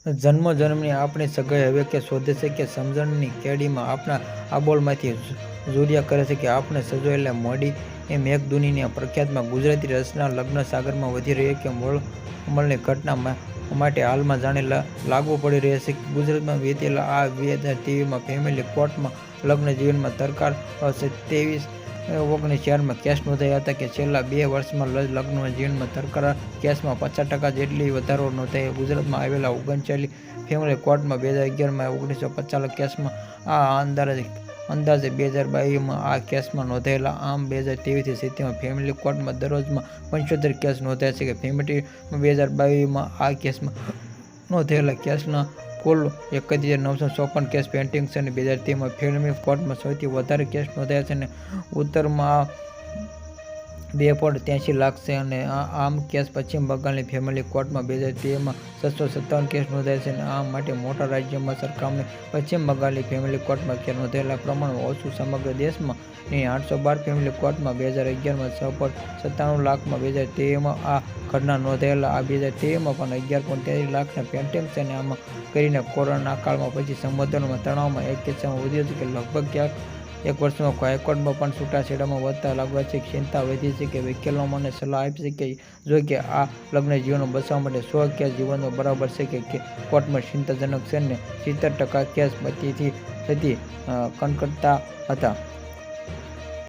જન્મની આપણી સગાઈ હવે કે શોધે છે કે સમજણની કેડીમાં આપણા આબોલમાંથી ઝૂર્યા કરે છે કે આપણે સજોયેલા મોડી એ મેઘદૂનીની પ્રખ્યાતમાં ગુજરાતી રસના લગ્ન સાગરમાં વધી રહી કે અમલની ઘટના માટે હાલમાં જાણે લાગુ પડી રહ્યા છે. ગુજરાતમાં વીતેલા આ 2023માં ફેમિલી કોર્ટમાં લગ્ન જીવનમાં તરકાર 23/19/4માં કેસ નોંધાયા હતા કે છેલ્લા 2 વર્ષમાં લગ્ન જીવનમાં તરકાર કેસમાં 50% જેટલી વધારો નોંધાયો. ગુજરાતમાં આવેલા 39 ફેમિલી કોર્ટમાં 2011માં 1950 કેસમાં આ અંદાજે 2022માં આ કેસમાં નોંધાયેલા. આમ 2023થી 27માં ફેમિલી કોર્ટમાં દરરોજમાં 75 કેસ નોંધાયા છે. ફેમિલીમાં 2022માં આ કેસમાં નોંધાયેલા કેસના કુલ 31,954 કેસ પેન્ડિંગ છે અને 2023માં ફેમિલી કોર્ટમાં સૌથી વધારે કેસ નોંધાયા છે અને ઉત્તરમાં 2.83 લાખ છે. અને આમ કેસ પશ્ચિમ બંગાળની ફેમિલી કોર્ટમાં 2023માં 657 કેસ નોંધાયા છે અને આ માટે મોટા રાજ્યોમાં સરખામણી પશ્ચિમ બંગાળની ફેમિલી કોર્ટમાં કેસ નોંધાયેલા પ્રમાણમાં ઓછું. સમગ્ર દેશમાં ની 812 ફેમિલી કોર્ટમાં 2011માં 6.97 લાખમાં 2023માં આ ઘટના નોંધાયેલા. આ 2023માં પણ 11.33 લાખના પેન્ડિંગ છે અને આમાં કરીને કોરોના કાળમાં પછી સંબોધનોમાં તણાવમાં એક કિસ્સામાં વધ્યો છે કે લગભગ એક વર્ષમાં હાઈકોર્ટમાં પણ છૂટાછેડામાં વધતા લાગવા છે. ચિંતા વધી છે કે વકીલો મને સલાહ આપી છે કે જો કે આ લગ્ન જીવનો બચાવવા માટે 100 કેસ જીવનનો બરાબર છે કે કોર્ટમાં ચિંતાજનક છે ને 70% કેસ પતિથી થતી કનકતા હતા.